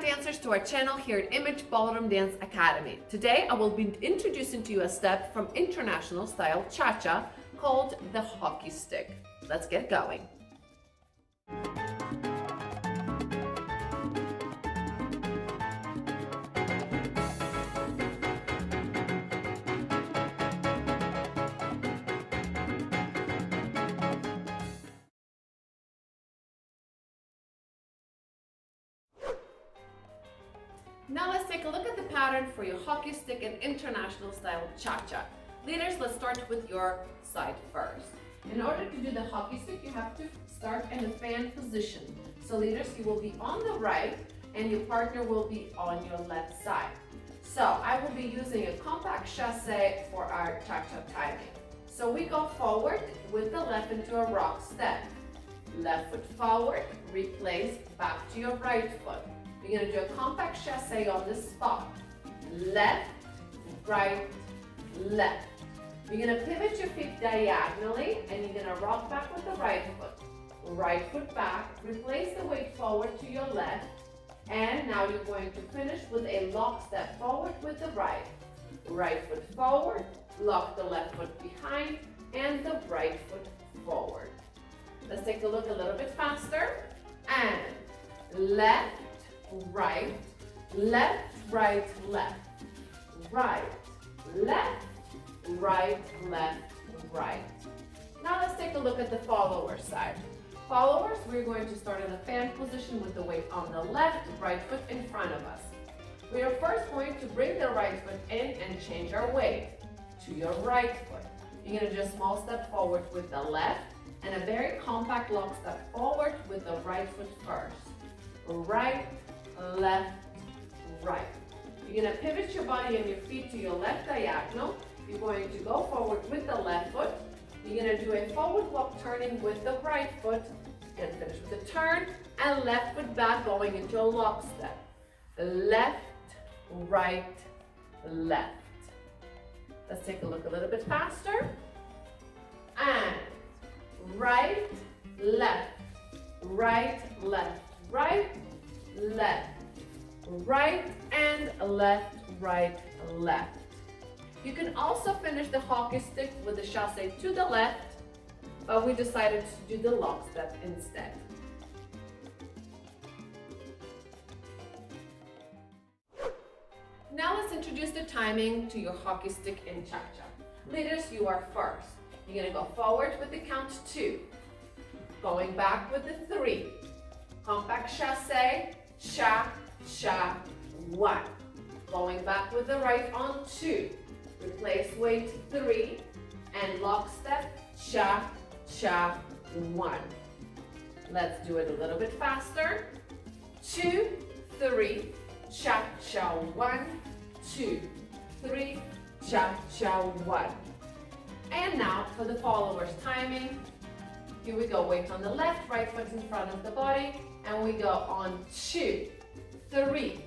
dancers to our channel here at Image Ballroom Dance Academy. Today I will be introducing to you a step from international style cha-cha called the hockey stick. Let's get going. Now let's take a look at the pattern for your hockey stick and international style cha-cha. Leaders, let's start with your side first. In order to do the hockey stick, you have to start in a fan position. So leaders, you will be on the right and your partner will be on your left side. So I will be using a compact chassé for our cha-cha timing. So we go forward with the left into a rock step. Left foot forward, replace back to your right foot. We're going to do a compact chassé on this spot. Left, right, left. You're going to pivot your feet diagonally and you're going to rock back with the right foot. Right foot back, replace the weight forward to your left, and now you're going to finish with a lock step forward with the right. Right foot forward, lock the left foot behind, and the right foot forward. Let's take a look a little bit faster. And left, right, left, right, left, right, left, right, left, right. Now let's take a look at the follower side. Followers, we're going to start in a fan position with the weight on the left, right foot in front of us. We are first going to bring the right foot in and change our weight to your right foot. You're going to do a small step forward with the left and a very compact lock step forward with the right foot first. Right, left, right. You're going to pivot your body and your feet to your left diagonal. You're going to go forward with the left foot. You're going to do a forward walk turning with the right foot and finish with a turn and left foot back going into a lock step. Left, right, left. Let's take a look a little bit faster. And right, left, right, left, right, left, right, and left, right, left. You can also finish the hockey stick with the chassé to the left, but we decided to do the lock step instead. Now let's introduce the timing to your hockey stick in cha-cha. Leaders, you are first. You're going to go forward with the count 2, going back with the 3, compact chassé, cha, cha, 1, going back with the right on 2, replace weight 3, and lock step, cha, cha, 1. Let's do it a little bit faster. 2, 3, cha, cha, 1, 2, 3, cha, cha, 1. And now for the followers timing. Here we go, weight on the left, right foot in front of the body, and we go on 2, 3,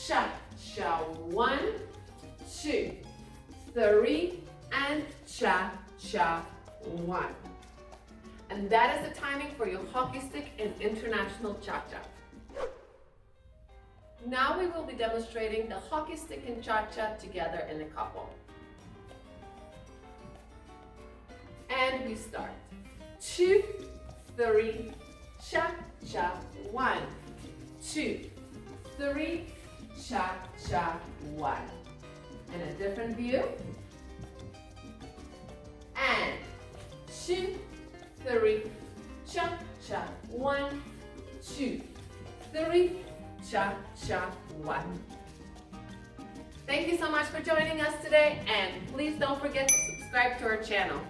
cha, cha, 1, 2, 3, and cha, cha, 1. And that is the timing for your hockey stick in international cha-cha. Now we will be demonstrating the hockey stick and cha-cha together in a couple. And we start. 2, 3, cha, cha, 1, 2, 3, cha, cha, 1. And a different view. And 2, 3, cha, cha, 1, 2, 3, cha, cha, 1. Thank you so much for joining us today, and please don't forget to subscribe to our channel.